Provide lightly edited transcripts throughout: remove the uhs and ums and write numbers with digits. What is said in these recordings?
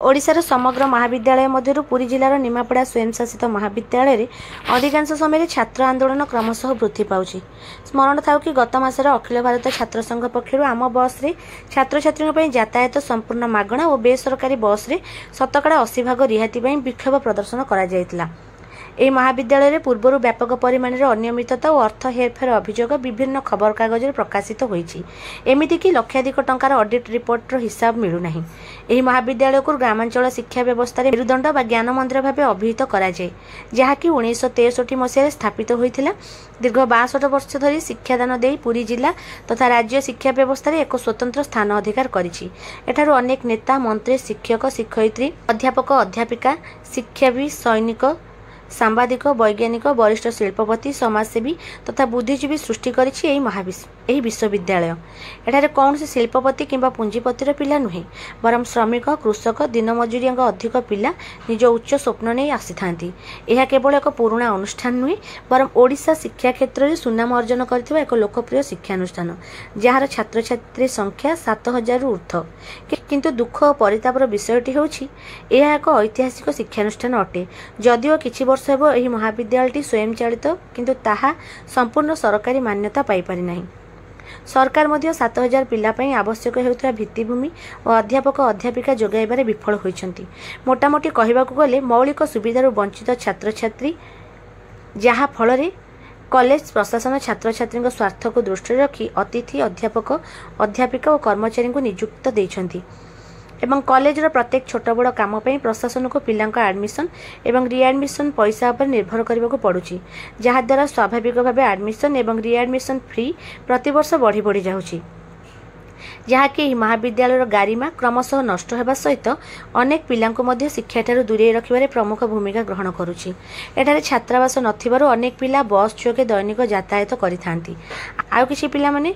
ओडिशार समग्र महाविद्यालय मध्यरु पुरी जिलार निमापड़ा स्वयंशासित महाविद्यालय रे अधिकांश समय छात्र आंदोलन क्रमशः वृद्धि पाउछि। स्मरण थाउ कि गत मासर अखिल भारत छात्र संघ पक्षरु आम बस रे छात्र छात्री पई यातायात संपूर्ण मागणा और बेसरकारी बस रे शतकड़ा 80% रिहाती पई विक्षोभ प्रदर्शन करा जायतिला। ଏହି महाविद्यालय पूर्व व्यापक परिमाण में अनियमितता और अर्थ हेरफेर अभियोग विभिन्न खबर कागज प्रकाशित होईछि। एमितिकी लक्षाधिक टंकार ऑडिट रिपोर्टर हिसाब मिलूना। ଏହି महाविद्यालय को ग्रामांचल शिक्षा व्यवस्था मेरुदंड बा ज्ञान मंदिर भाव अभिहित कराए, जहाँकि 1963 मसीह स्थापित होता। दीर्घ 62 वर्ष धरी शिक्षादान दे पुरी जिला तथा राज्य शिक्षा व्यवस्था एक स्वतंत्र स्थान अधिकार करिछि। एठारु अनेक नेता मंत्री शिक्षक शिक्षयित्री अध्यापक अध्यापिका शिक्षाविद सैनिक सांबादिक वैज्ञानिक वरिष्ठ शिल्पपति समाजसेवी तथा बुद्धिजीवी सृष्टि करिछि एही विश्वविद्यालय। एठारे कौन से शिल्पपति किंबा पुंजीपतिर पिला नुहे, बरम श्रमिक कृषक दिन मजूरिया अधिक पिला निज उच्च स्वप्न नहीं आसी थांती। यह केवल एक पुराना अनुष्ठान नुहे, बरम ओडिशा शिक्षा क्षेत्र में सुनाम अर्जन करथिबा एक लोकप्रिय शिक्षानुष्ठान, जार छात्र छात्री संख्या 7000 ऊर्ध्व। किंतु दुख और परितापर विषयटी होछि यह एक ऐतिहासिक शिक्षानुष्ठान अटे। जदिओ किछि वर्ष हेबो एही महाविद्यालयटी स्वयं चालित, किंतु ताहा संपूर्ण सरकारी मान्यता पाई पारि नाही। सरकार मध्य 7000 पिला पई आवश्यक हेउथबा भित्तिभूमि और अध्यापक अध्यापिका जोगाइबारे विफल होइछंती। मोटामोटी कहिबाकू गले मौलिक सुविधार वंचित छात्र छात्री, जहा फल कॉलेज प्रशासन छात्र छात्री स्वार्थ को दृष्टि रखी अतिथि अध्यापक अध्यापिका और कर्मचारी को नियुक्त देइछंती एवं कॉलेज प्रत्येक छोट बड़ काम प्रशासन को पिलांका एडमिशन एवं रिएडमिशन पैसा पर निर्भर करने को पड़ुछि, जहा द्वारा स्वाभाविक भाव एडमिशन एवं रिएडमिशन फी प्रतिवर्ष बढ़ी बढ़ी जाउछि, जहाँकि महाविद्यालय गारिमा क्रमशः नष्ट होगा सहित अनेक पिलांको मध्य शिक्षा दूरे रखिबारे प्रमुख भूमिका ग्रहण करुछि। एठारे छात्रावास नथिबारु अनेक पिला बस जोगे दैनिक यातायात करिथांती। आउ किछि पिला माने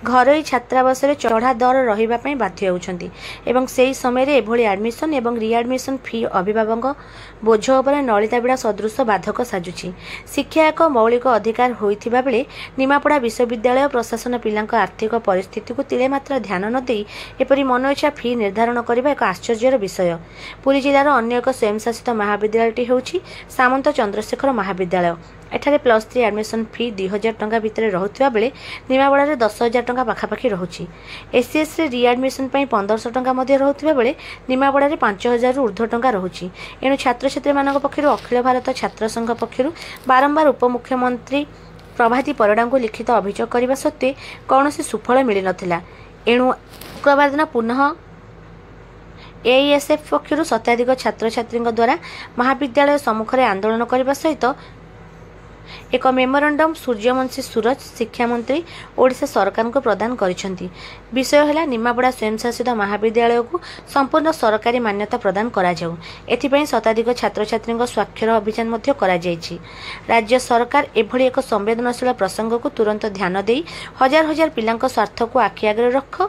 घरोई छात्रावास चढ़ा दर रही बाध्य होउछंती एवं सेही समय रे एभली एडमिशन एवं रिएडमिशन फी अभिभावक बोझ उपर नलिताबिड़ा सदृश बाधक साजुछि। शिक्षा एक मौलिक अधिकार होइथिबा बेले निमापड़ा विश्वविद्यालय प्रशासन पिलांक आर्थिक परिस्थिति को तिले मात्र ध्यान न देई एपरि मनइच्छा फी निर्धारण करबा एक आश्चर्यर विषय। पुरी जिलार अन्य एक स्वयंशासित महाविद्यालयटी होउछि सामंत चंद्रशेखर महाविद्यालय। एठारे +3 एडमिशन फी 2000 टंका भितर रहुथिबा बेले निमापड़ा रे 10000 टंका पाखापाखि रहुछि। एसीएस रे रिएडमिशन पई 1500 टंका मध्ये रहुथिबा बेले निमापड़ा रे 5000 ऊर्ध्व टंका रहुछि। एनु छात्र छात्री मानक पक्षरु अखिल भारत छात्र संघ पक्षरु बारंबार उपमुख्यमंत्री प्रभाती परिडा को लिखित अभियोग करने सत्वे कौनसी सुफल मिल नथिला। एणु शुक्रवार दिन पुनः एआईएसएफ पक्षरु शताधिक छात्र छात्री द्वारा महाविद्यालय सम्मुख में आंदोलन करने सहित एक मेमोरांडम सूर्यवंशी सूरज शिक्षा मंत्री ओडिशा सरकार को प्रदान करिसेंती। विषय है निमापड़ा स्वयंशासित महाविद्यालय को संपूर्ण सरकारी मान्यता प्रदान करा जाऊ। एथिपई शताधिक छात्र छात्री स्वाक्षर अभियान मध्य करा जायछि। राज्य सरकार एभली एक संवेदनशील प्रसंग को तुरंत ध्यान देई हजार हजार पिलांक स्वार्थ को आखि आगे रख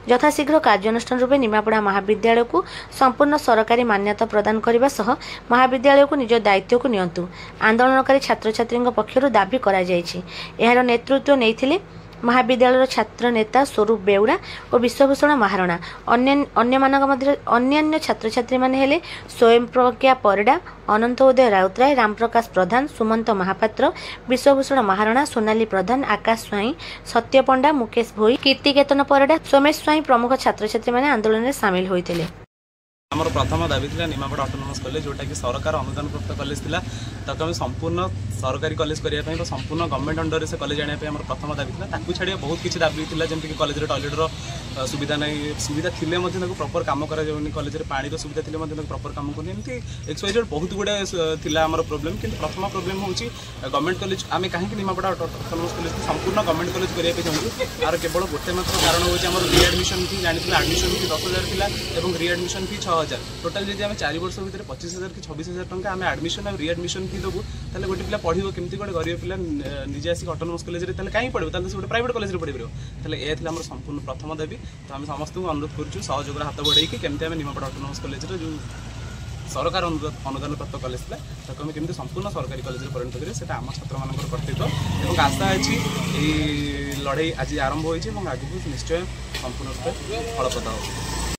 यथाशीघ्र कार्यानुष्ठान रूपे निमापड़ा महाविद्यालय को संपूर्ण सरकारी मान्यता प्रदान करने सह महाविद्यालय को निज दायित्व को नियंतु आंदोलनकारी छात्र छात्री पक्षरु दाबी करा जायछि। एहार नेतृत्व नेइथिले महाविद्यालय छात्र नेता स्वरूप बेउरा और विश्वभूषण महारणा। अन्य छात्र छात्री माने हेले स्वयं प्रज्ञा परिडा, अनंत उदय राउतराय, रामप्रकाश प्रधान, सुमंत महापात्र, विश्वभूषण महारणा, सोनाली प्रधान, आकाश स्वाई, सत्य पंडा, मुकेश भोई, कीर्तिकेतन परिडा, सोमेश स्वाई प्रमुख छात्र छात्री माने आंदोलन में सामिल होइथिले। आमर प्रथम दाबी था निमापड़ा ऑटोनोमस कॉलेज जोटा कि सरकार अनुदान प्राप्त कॉलेज थिला ताको हम संपूर्ण सरकारी कॉलेज करिया पई संपूर्ण गवर्नमेंट अंडर से कॉलेज आने पे हमर प्रथम दाबी था। ताकू छाड़िया बहुत किछि दाबी थिला, जेमति कि कॉलेज रे टॉयलेट रो सुविधा नहीं, सुविधा थिले मध्ये ताको प्रॉपर काम करा जाउनी, कॉलेज रे पानी रो सुविधा थिले मध्ये ताको प्रॉपर काम कोनी, एमति एक्सवाइजेड बहुत गुडे थिला हमर प्रॉब्लम। किंतु प्रथम प्रॉब्लम होउची गवर्नमेंट कॉलेज आमे काहे कि निमापड़ा ऑटोनोमस कॉलेज संपूर्ण गवर्नमेंट कॉलेज करिया पे चाहू। आर केवल गोटे मात्र कारण होउची हमर रीएडमिशन फी जानिथिला, एडमिशन फी 10000 थिला एवं रीएडमिशन फी 6000। टोटल जदि आम 4 वर्ष भीतर 25000 कि 26000 टंका आम एडमिशन और रिएडमिशन फी देबू, ताले गोटे पिला पढ़िबो केमति, गोटे गरीब पिला निजे आसी ऑटोनोमस कॉलेज रे ताले काई पढ़िबो, ताले से गोटे प्राइवेट कॉलेज रे पढ़िबो। ताले ए थिला हमर संपूर्ण प्रथम दाबी। तो हम समस्त को अनुरोध करछु सहयोग हाथ बढ़ाई कि केमति आम निमापड़ा ऑटोनोमस कॉलेज रे जो सरकार अनुदान प्राप्त कॉलेज था ताको हम केमति संपूर्ण सरकारी कॉलेज रे परिणत करिए, सेटा आम छात्र मानकर कर्तव्य एवं आशा अछि ए लड़ाई आज आरंभ होइछि एवं आगु निश्चय संपूर्ण रूपे फलप्रद हो।